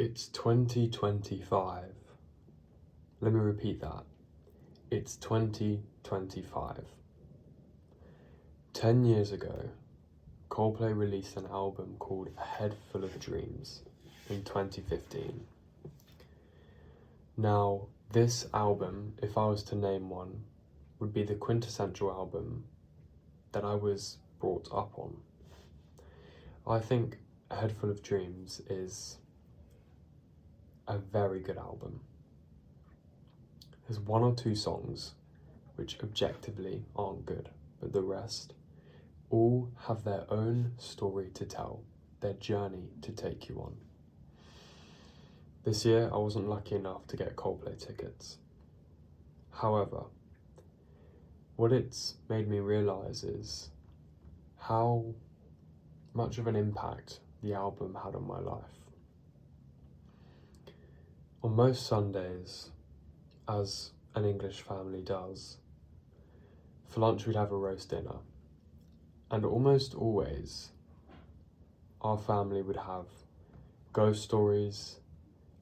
It's 2025. Let me repeat that. It's 2025. 10 years ago, Coldplay released an album called A Head Full of Dreams in 2015. Now, this album, if I was to name one, would be the quintessential album that I was brought up on. I think A Head Full of Dreams is a very good album. There's one or two songs which objectively aren't good, but the rest all have their own story to tell, their journey to take you on. This year, I wasn't lucky enough to get Coldplay tickets. However, what it's made me realise is how much of an impact the album had on my life. On most Sundays, as an English family does, for lunch we'd have a roast dinner. And almost always, our family would have Ghost Stories,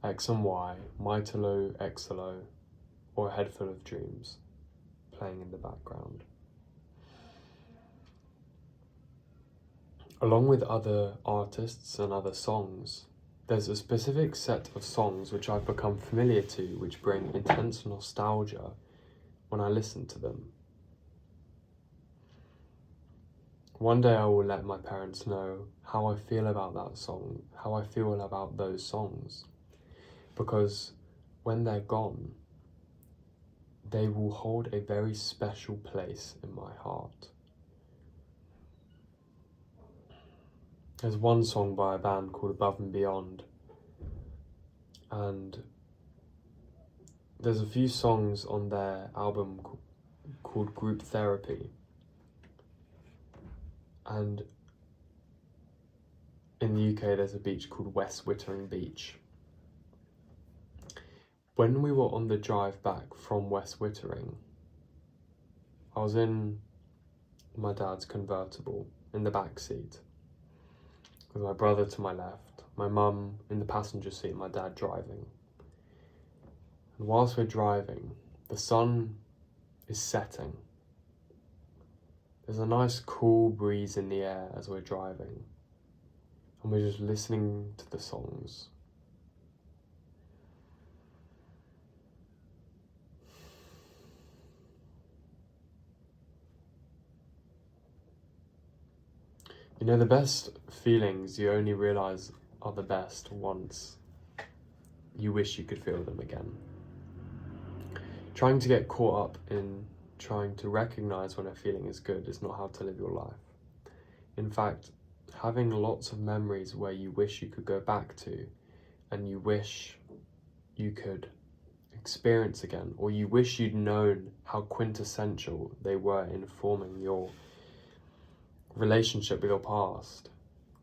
X and Y, Mytalo, Exalo, or A Head Full of Dreams playing in the background. Along with other artists and other songs, there's a specific set of songs which I've become familiar to, which bring intense nostalgia when I listen to them. One day I will let my parents know how I feel about that song, how I feel about those songs, because when they're gone, they will hold a very special place in my heart. There's one song by a band called Above and Beyond, and there's a few songs on their album called Group Therapy, and in the UK there's a beach called West Wittering Beach. When we were on the drive back from West Wittering, I was in my dad's convertible in the back seat, with my brother to my left, my mum in the passenger seat, my dad driving. And whilst we're driving, the sun is setting. There's a nice cool breeze in the air as we're driving, and we're just listening to the songs. You know, the best feelings you only realise are the best once you wish you could feel them again. Trying to get caught up in trying to recognise when a feeling is good is not how to live your life. In fact, having lots of memories where you wish you could go back to and you wish you could experience again, or you wish you'd known how quintessential they were in forming your relationship with your past.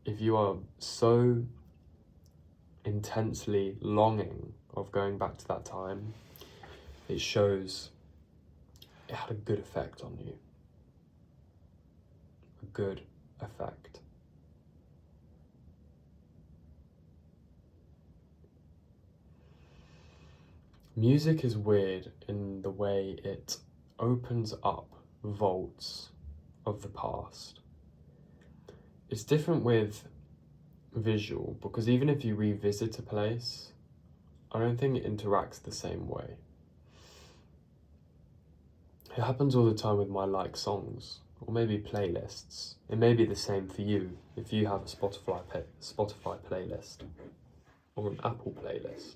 If you are so intensely longing of going back to that time, it shows it had a good effect on you. A good effect. Music is weird in the way it opens up vaults of the past. It's different with visual, because even if you revisit a place, I don't think it interacts the same way. It happens all the time with my like songs, or maybe playlists. It may be the same for you if you have a Spotify playlist, or an Apple playlist.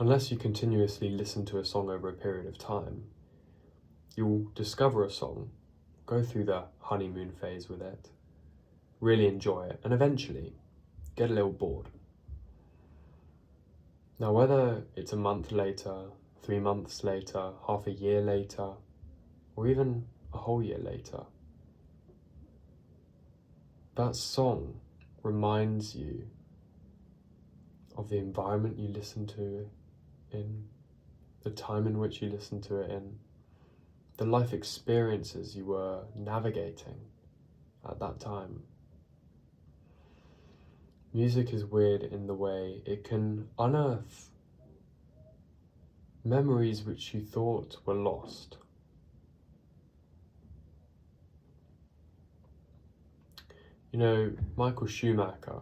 Unless you continuously listen to a song over a period of time, you'll discover a song, go through the honeymoon phase with it, really enjoy it, and eventually get a little bored. Now, whether it's a month later, 3 months later, half a year later, or even a whole year later, that song reminds you of the environment you listen to it in, the time in which you listened to it in, the life experiences you were navigating at that time. music is weird in the way it can unearth memories which you thought were lost. You know, Michael Schumacher,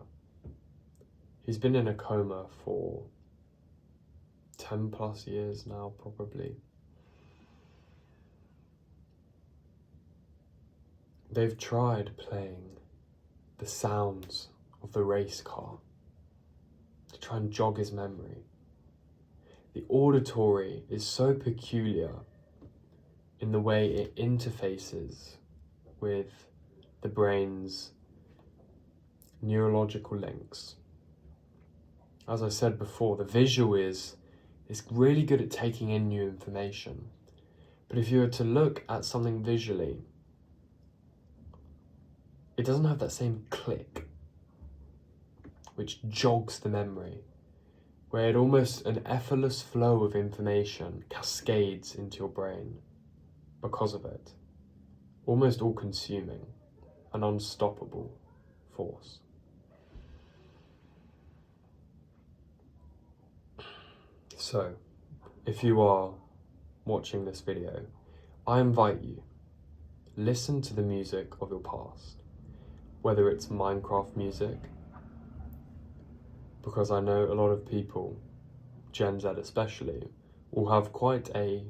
he's been in a coma for 10 plus years now, probably. They've tried playing the sounds of the race car to try and jog his memory. The auditory is so peculiar in the way it interfaces with the brain's neurological links. As I said before, the visual is really good at taking in new information. But if you were to look at something visually, it doesn't have that same click, which jogs the memory, where it almost an effortless flow of information cascades into your brain because of it. Almost all-consuming, an unstoppable force. So, if you are watching this video, I invite you, listen to the music of your past, whether it's Minecraft music, because I know a lot of people, Gen Z especially, will have quite a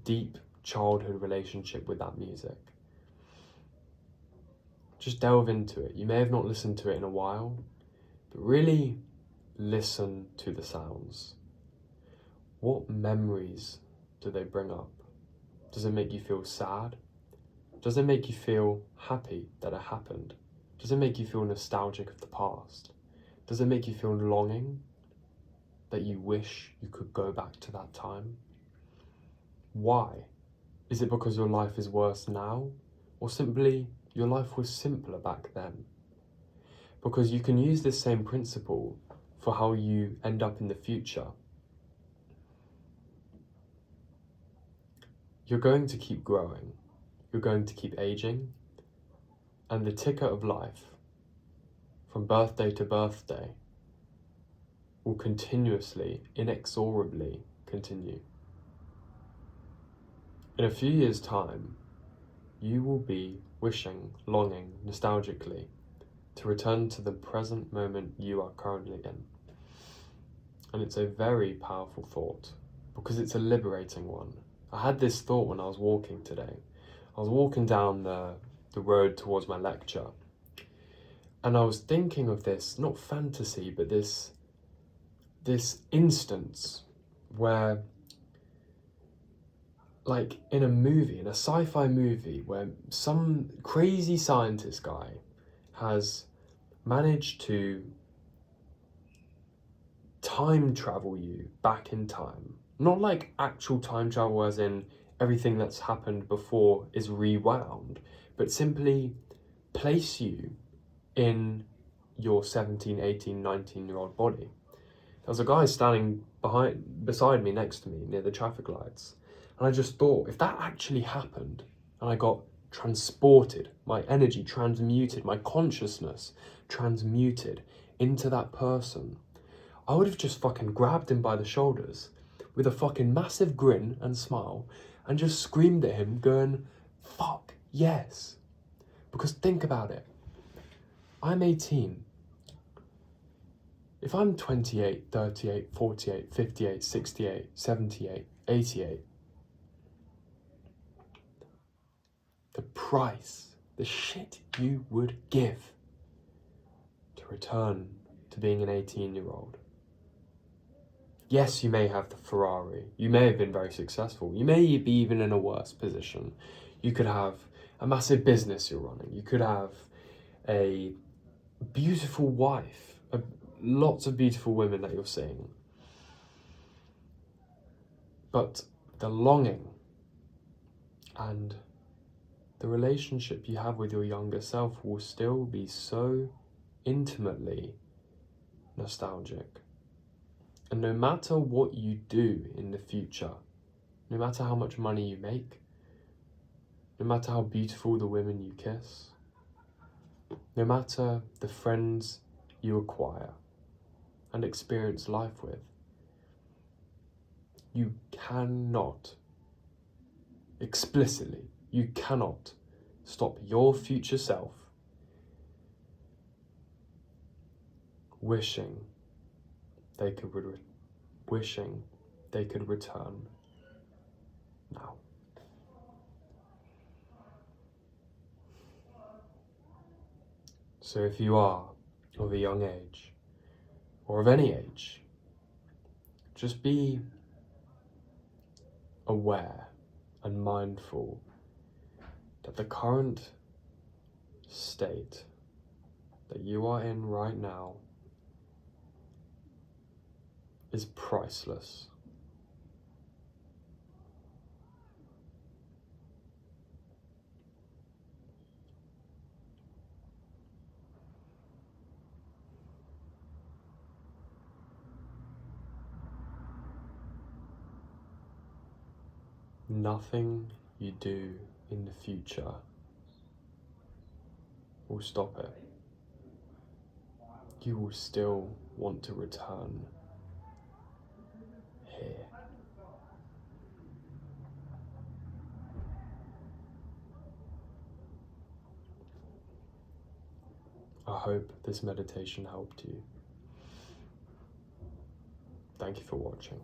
deep childhood relationship with that music. Just delve into it. You may have not listened to it in a while, but really listen to the sounds. What memories do they bring up? Does it make you feel sad? Does it make you feel happy that it happened? Does it make you feel nostalgic of the past? Does it make you feel longing that you wish you could go back to that time? Why? Is it because your life is worse now? Or simply your life was simpler back then? Because you can use this same principle for how you end up in the future. You're going to keep growing, you're going to keep aging, and the ticker of life, from birthday to birthday, will continuously, inexorably continue. In a few years' time, you will be wishing, longing, nostalgically, to return to the present moment you are currently in. And it's a very powerful thought, because it's a liberating one. I had this thought when I was walking today. I was walking down the road towards my lecture, and I was thinking of this, not fantasy, but this instance where, like in a movie, in a sci-fi movie, where some crazy scientist guy has managed to time travel you back in time. Not like actual time travel as in everything that's happened before is rewound, but simply place you in your 17, 18, 19-year-old body. There was a guy standing beside me, next to me, near the traffic lights, and I just thought, if that actually happened, and I got transported, my energy transmuted, my consciousness transmuted into that person, I would have just fucking grabbed him by the shoulders with a fucking massive grin and smile and just screamed at him going, fuck yes. Because think about it. I'm 18. If I'm 28, 38, 48, 58, 68, 78, 88, the price, the shit you would give to return to being an 18-year-old. Yes, you may have the Ferrari. You may have been very successful. You may be even in a worse position. You could have a massive business you're running. You could have a beautiful wife, lots of beautiful women that you're seeing. But the longing and the relationship you have with your younger self will still be so intimately nostalgic. And no matter what you do in the future, no matter how much money you make, no matter how beautiful the women you kiss, no matter the friends you acquire and experience life with. You cannot, explicitly, you cannot stop your future self wishing they could return now. So if you are of a young age, or of any age, just be aware and mindful that the current state that you are in right now is priceless. Nothing you do in the future will stop it. You will still want to return here. I hope this meditation helped you. Thank you for watching.